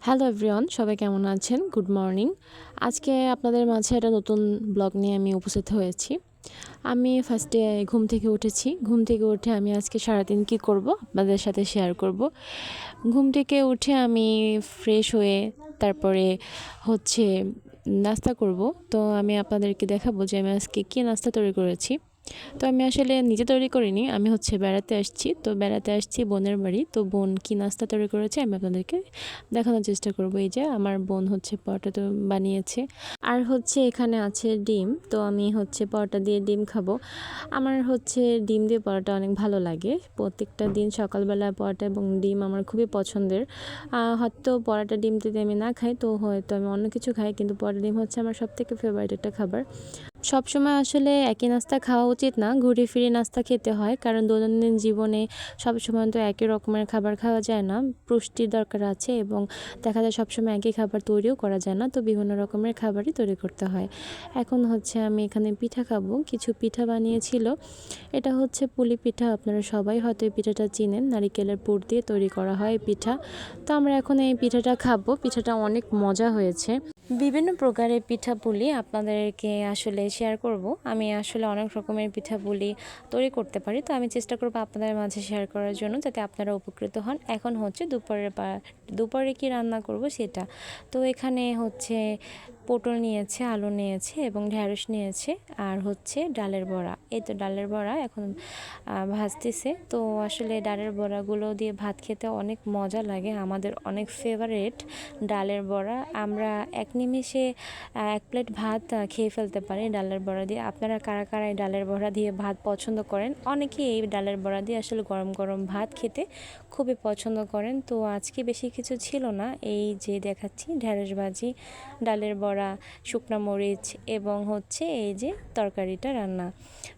Hello everyone, সবাই কেমন আছেন? Good morning. আজকে আপনাদের মাঝে একটা নতুন ব্লগ নিয়ে আমি উপস্থিত হয়েছি। আমি ফার্স্টে ঘুম থেকে উঠেছি। ঘুম থেকে উঠে আমি আজকে সারাদিন কী করব আপনাদের সাথে শেয়ার করব। ঘুম থেকে উঠে আমি ফ্রেশ হয়ে তারপরে হচ্ছে নাস্তা করব। তো আমি আপনাদেরকে দেখাবো যে আমি আজকে কী নাস্তা তৈরি করেছি। তো আমি আসলে নিজে তৈরি করিনি, আমি বেড়াতে আসছি। তো বেড়াতে আসছি বোনের বাড়ি। তো বোন কী নাস্তা তৈরি করেছে আমি আপনাদেরকে দেখানোর চেষ্টা করব। এই যে আমার বোন পরোটা বানিয়েছে, আর এখানে আছে ডিম। তো আমি পরোটা দিয়ে ডিম খাবো। আমার ডিম দিয়ে পরোটা অনেক ভালো লাগে। প্রত্যেকটা দিন সকালবেলা পরোটা এবং ডিম আমার খুবই পছন্দের। হয়তো পরোটা ডিম যদি আমি না খাই তো হয়তো আমি অন্য কিছু খাই, কিন্তু পরোটা ডিম আমার সবথেকে ফেভারিট একটা খাবার। সবসময় আসলে একই নাস্তা খাওয়া উচিত না, ঘুরে ফিরে নাস্তা খেতে হয়, কারণ দৈনন্দিন জীবনে সবসময় তো একই রকমের খাবার খাওয়া যায় না, পুষ্টির দরকার আছে এবং দেখা যায় সবসময় একই খাবার তৈরিও করা যায় না। তো বিভিন্ন রকমের খাবারই তৈরি করতে হয়। এখন আমি এখানে পিঠা খাবো। কিছু পিঠা বানিয়েছিল। এটা পুলি পিঠা। আপনারা সবাই হয়তো এই পিঠাটা চিনেন, নারিকেলের পুর দিয়ে তৈরি করা হয় এই পিঠা। তো আমরা এখন এই পিঠাটা খাবো। পিঠাটা অনেক মজা হয়েছে। বিভিন্ন প্রকারের পিঠাপুলি আপনাদেরকে আসলে শেয়ার করব। আমি আসলে অনেক রকমের পিঠাপুলি তৈরি করতে পারি, তো আমি চেষ্টা করব আপনাদের মাঝে শেয়ার করার জন্য, যাতে আপনারা উপকৃত হন। এখন দুপুরে কি রান্না করব সেটা। তো এখানে পটল নিয়েছে, আলু নিয়েছে এবং ঢেঁড়স নিয়েছে, আর ডালের বড়া। এই তো ডালের বড়া এখন ভাজতেছে। তো আসলে ডালের বড়াগুলো দিয়ে ভাত খেতে অনেক মজা লাগে, আমাদের অনেক ফেভারিট ডালের বড়া। আমরা এক নিমেষে এক প্লেট ভাত খেয়ে ফেলতে পারি ডালের বড়া দিয়ে। আপনারা কারা কারা এই ডালের বড়া দিয়ে ভাত পছন্দ করেন? অনেকেই এই ডালের বড়া দিয়ে আসলে গরম গরম ভাত খেতে খুবই পছন্দ করেন। তো আজকে বেশি কিছু ছিল না, এই যে দেখাচ্ছি ঢেঁড়স ভাজি, ডালের বড়া, শুকনা মরিচ এবং এই যে তরকারিটা রান্না।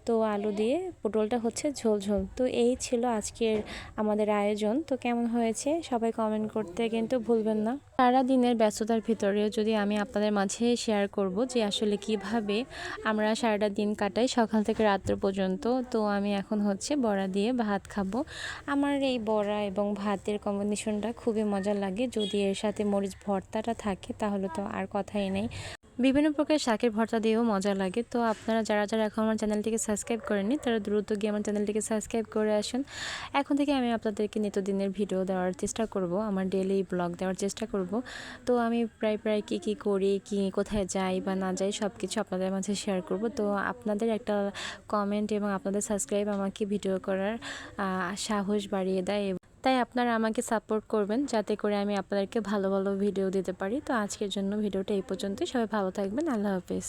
তো আলু দিয়ে পটলটা ঝোল ঝোল। তো এই ছিল আজকের আমাদের আয়োজন। তো কেমন হয়েছে সবাই কমেন্ট করতে কিন্তু ভুলবেন না। সারা দিনের ব্যস্ততার ভিতরেও যদি আমি আপনাদের মাঝে শেয়ার করব যে আসলে কিভাবে আমরা সারাটা দিন কাটাই সকাল থেকে রাত্র পর্যন্ত। তো আমি এখন বড়া দিয়ে ভাত খাবো। আমার এই বড়া এবং ভাতের কম্বিনেশনটা খুবই মজা লাগে। যদি এর সাথে মরিচ ভর্তাটা থাকে তাহলে তো আর কথাই নেই। বিভিন্ন প্রকার শাকের ভর্তা দিয়েও মজা লাগে। তো আপনারা যারা যারা এখন আমার চ্যানেলটিকে সাবস্ক্রাইব করেননি তারা দ্রুত গিয়ে আমার চ্যানেলটিকে সাবস্ক্রাইব করে আসুন। এখন থেকে আমি আপনাদেরকে নিত্যদিনের ভিডিও দেওয়ার চেষ্টা করব, আমার ডেইলি ব্লগ দেওয়ার চেষ্টা করব। তো আমি প্রায় কী করি, কোথায় যাই বা না যাই সব কিছু আপনাদের মাঝে শেয়ার করব। তো আপনাদের একটা কমেন্ট এবং আপনাদের সাবস্ক্রাইব আমাকে ভিডিও করার সাহস বাড়িয়ে দেয়। তাই আপনারা আমাকে সাপোর্ট করবেন, যাতে করে আমি আপনাদেরকে ভালো ভালো ভিডিও দিতে পারি। তো আজকের জন্য ভিডিওটা এই পর্যন্তই। সবাই ভালো থাকবেন। আল্লাহ হাফেজ।